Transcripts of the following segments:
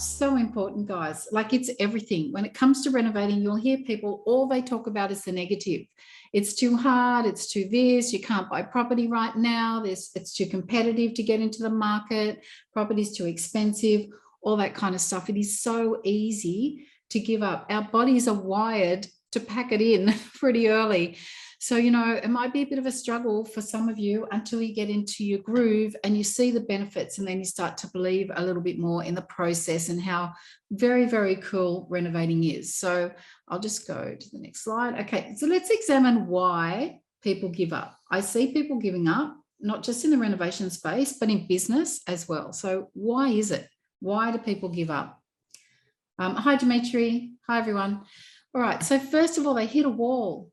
so important, guys. Like, it's everything. When it comes to renovating, you'll hear people, all they talk about is the negative. It's too hard, it's too this, you can't buy property right now, it's too competitive to get into the market, property's too expensive, all that kind of stuff. It is so easy to give up. Our bodies are wired to pack it in pretty early. So, you know, it might be a bit of a struggle for some of you until you get into your groove and you see the benefits, and then you start to believe a little bit more in the process and how very, very cool renovating is. So I'll just go to the next slide. Okay, so let's examine why people give up. I see people giving up, not just in the renovation space, but in business as well. So why is it? Why do people give up? Hi, Dimitri. Hi, everyone. All right, so first of all, they hit a wall.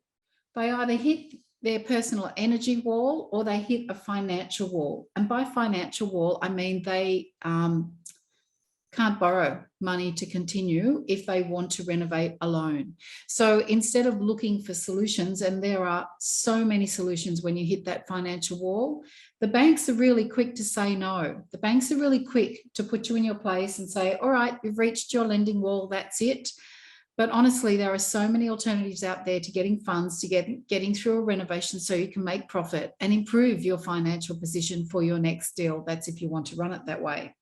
They either hit their personal energy wall or they hit a financial wall. And by financial wall, I mean they can't borrow money to continue if they want to renovate alone. So instead of looking for solutions, and there are so many solutions when you hit that financial wall, the banks are really quick to say no. The banks are really quick to put you in your place and say, all right, you've reached your lending wall, that's it. But honestly, there are so many alternatives out there to getting funds, to getting through a renovation so you can make profit and improve your financial position for your next deal. That's if you want to run it that way.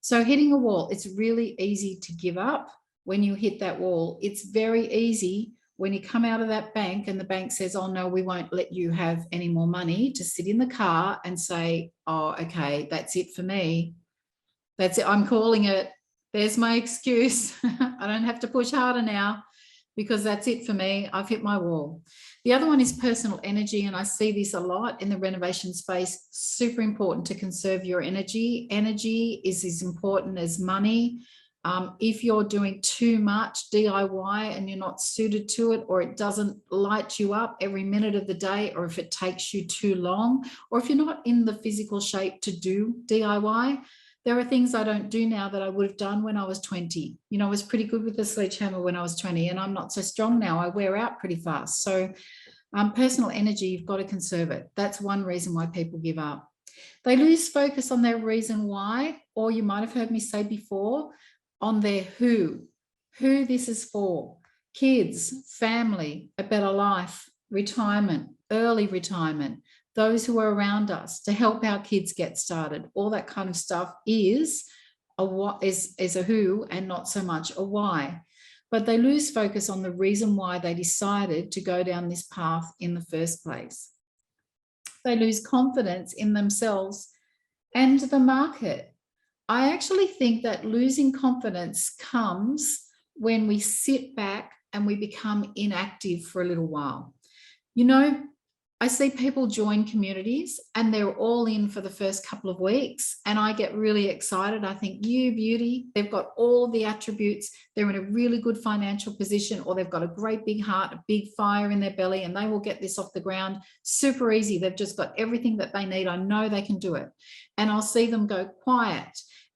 So hitting a wall, it's really easy to give up when you hit that wall. It's very easy when you come out of that bank and the bank says, oh no, we won't let you have any more money, to sit in the car and say, oh, okay, that's it for me. That's it, I'm calling it. There's my excuse. I don't have to push harder now because that's it for me. I've hit my wall. The other one is personal energy, and I see this a lot in the renovation space. Super important to conserve your energy. Energy is as important as money. If you're doing too much DIY and you're not suited to it, or it doesn't light you up every minute of the day, or if it takes you too long, or if you're not in the physical shape to do DIY, there are things I don't do now that I would have done when I was 20. You know, I was pretty good with the sledgehammer when I was 20, and I'm not so strong now. I wear out pretty fast. So personal energy, you've got to conserve it. That's one reason why people give up. They lose focus on their reason why, or you might have heard me say before, on their who this is for. Kids, family, a better life, retirement, early retirement, those who are around us, to help our kids get started. All that kind of stuff is a what, is a who, and not so much a why. But they lose focus on the reason why they decided to go down this path in the first place. They lose confidence in themselves and the market. I actually think that losing confidence comes when we sit back and we become inactive for a little while. You know, I see people join communities and they're all in for the first couple of weeks, and I get really excited. I think, you beauty, they've got all the attributes. They're in a really good financial position, or they've got a great big heart, a big fire in their belly, and they will get this off the ground super easy. They've just got everything that they need. I know they can do it. And I'll see them go quiet.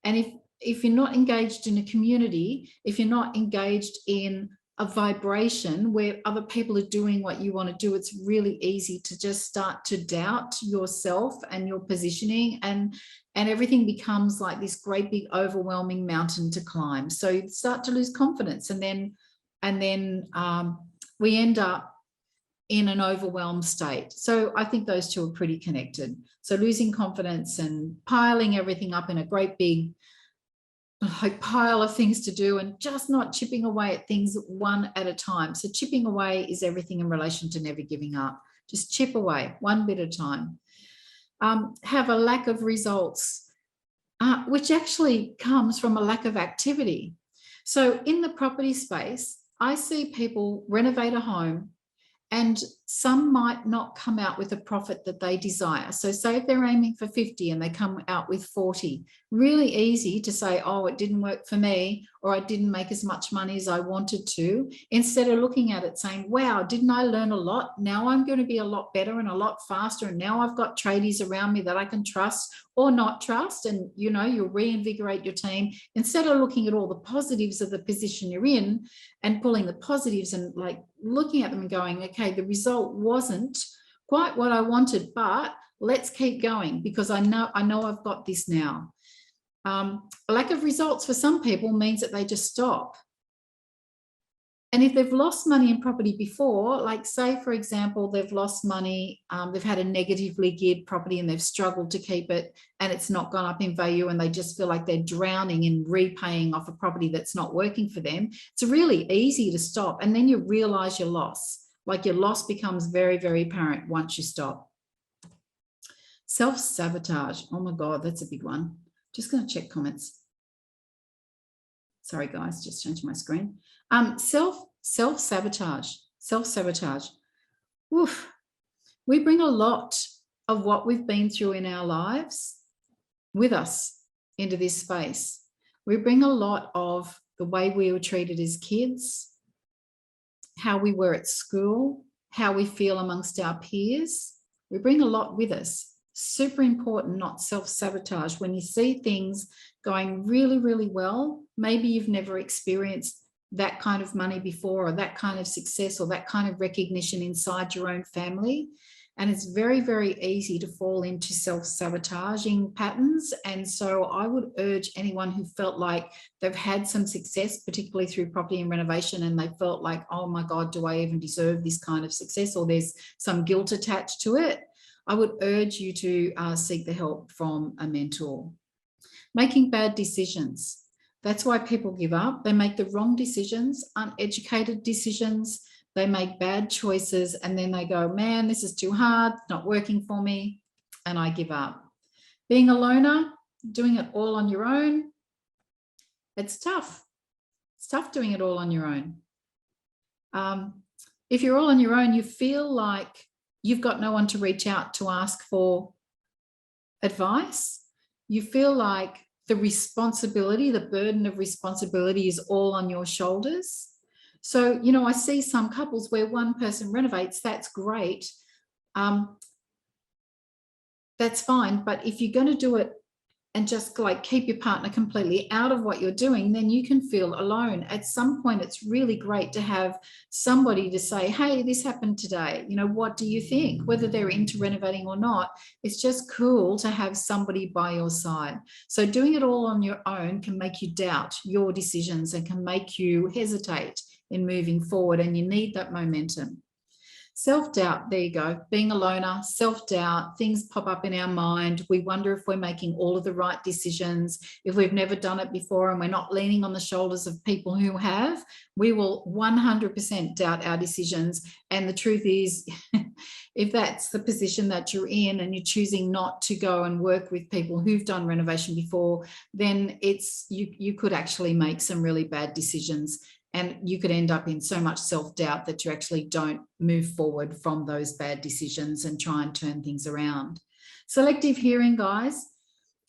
And if you're not engaged in a community, if you're not engaged in a vibration where other people are doing what you want to do, it's really easy to just start to doubt yourself and your positioning, and everything becomes like this great big overwhelming mountain to climb. So you start to lose confidence, and then we end up in an overwhelmed state. So I think those two are pretty connected. So losing confidence and piling everything up in a great big pile of things to do, and just not chipping away at things one at a time. So chipping away is everything in relation to never giving up. Just chip away one bit at a time. Have a lack of results, which actually comes from a lack of activity. So in the property space, I see people renovate a home, and some might not come out with a profit that they desire. So say if they're aiming for 50 and they come out with 40, really easy to say, oh, it didn't work for me, or I didn't make as much money as I wanted to, instead of looking at it saying, wow, didn't I learn a lot? Now I'm going to be a lot better and a lot faster. And now I've got tradies around me that I can trust or not trust. And, you know, you'll reinvigorate your team, instead of looking at all the positives of the position you're in and pulling the positives and like looking at them and going, okay, the result wasn't quite what I wanted, but let's keep going because I know I've got this now. A lack of results for some people means that they just stop. And if they've lost money in property before, like say, for example, they've lost money, they've had a negatively geared property and they've struggled to keep it and it's not gone up in value and they just feel like they're drowning in repaying off a property that's not working for them, it's really easy to stop. And then you realize your loss. Like your loss becomes very, very apparent once you stop. Self-sabotage. Oh my God, that's a big one. Just going to check comments. Sorry, guys, just changed my screen. Self-sabotage. Oof. We bring a lot of what we've been through in our lives with us into this space. We bring a lot of the way we were treated as kids, how we were at school, how we feel amongst our peers. We bring a lot with us. Super important, not self-sabotage. When you see things going really, really well, maybe you've never experienced that kind of money before or that kind of success or that kind of recognition inside your own family. And it's very, very easy to fall into self-sabotaging patterns. And so I would urge anyone who felt like they've had some success, particularly through property and renovation, and they felt like, oh my God, do I even deserve this kind of success? Or there's some guilt attached to it. I would urge you to seek the help from a mentor. Making bad decisions. That's why people give up. They make the wrong decisions, uneducated decisions. They make bad choices and then they go, man, this is too hard, not working for me, and I give up. Being a loner, doing it all on your own, it's tough. It's tough doing it all on your own. If you're all on your own, you feel like you've got no one to reach out to ask for advice. You feel like the responsibility, the burden of responsibility is all on your shoulders. So, you know, I see some couples where one person renovates, that's great. That's fine. But if you're going to do it and just like keep your partner completely out of what you're doing, then you can feel alone. At some point, it's really great to have somebody to say, hey, this happened today. You know, what do you think? Whether they're into renovating or not, it's just cool to have somebody by your side. So doing it all on your own can make you doubt your decisions and can make you hesitate in moving forward, and you need that momentum. Self-doubt, there you go. Being a loner, self-doubt, things pop up in our mind. We wonder if we're making all of the right decisions. If we've never done it before and we're not leaning on the shoulders of people who have, we will 100% doubt our decisions. And the truth is, if that's the position that you're in and you're choosing not to go and work with people who've done renovation before, then it's you could actually make some really bad decisions. And you could end up in so much self-doubt that you actually don't move forward from those bad decisions and try and turn things around. Selective hearing, guys,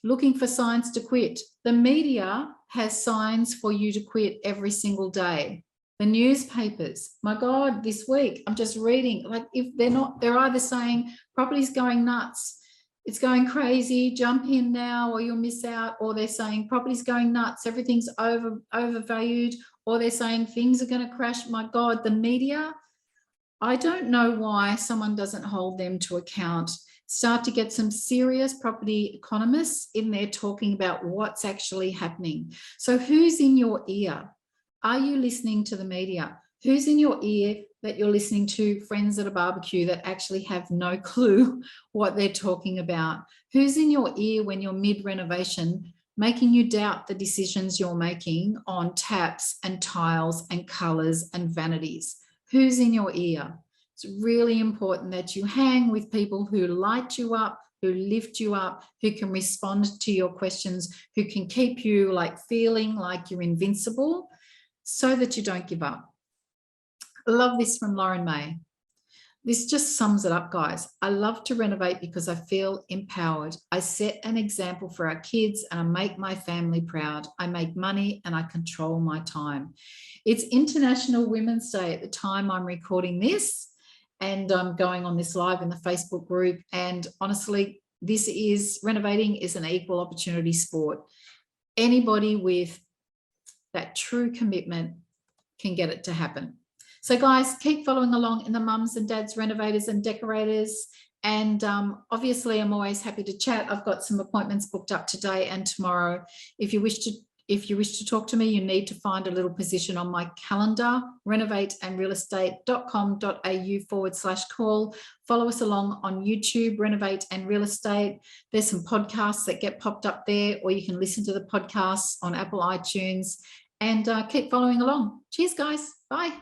looking for signs to quit. The media has signs for you to quit every single day. The newspapers, my God, this week, I'm just reading, like if they're not, they're either saying property's going nuts, it's going crazy, jump in now or you'll miss out, or they're saying property's going nuts, everything's overvalued, or they're saying things are going to crash. My God, the media, I don't know why someone doesn't hold them to account. Start to get some serious property economists in there talking about what's actually happening. So who's in your ear? Are you listening to the media? Who's in your ear that you're listening to friends at a barbecue that actually have no clue what they're talking about? Who's in your ear when you're mid-renovation, making you doubt the decisions you're making on taps and tiles and colours and vanities? Who's in your ear? It's really important that you hang with people who light you up, who lift you up, who can respond to your questions, who can keep you like feeling like you're invincible so that you don't give up. I love this from Lauren May. This just sums it up, guys. I love to renovate because I feel empowered. I set an example for our kids and I make my family proud. I make money and I control my time. It's International Women's Day at the time I'm recording this, and I'm going on this live in the Facebook group. And honestly, renovating is an equal opportunity sport. Anybody with that true commitment can get it to happen. So guys, keep following along in the Mums and Dads Renovators and Decorators And obviously, I'm always happy to chat. I've got some appointments booked up today and tomorrow. If you wish to talk to me, you need to find a little position on my calendar, renovateandrealestate.com.au/call. Follow us along on YouTube, Renovate and Real Estate. There's some podcasts that get popped up there, or you can listen to the podcasts on Apple iTunes, and keep following along. Cheers, guys. Bye.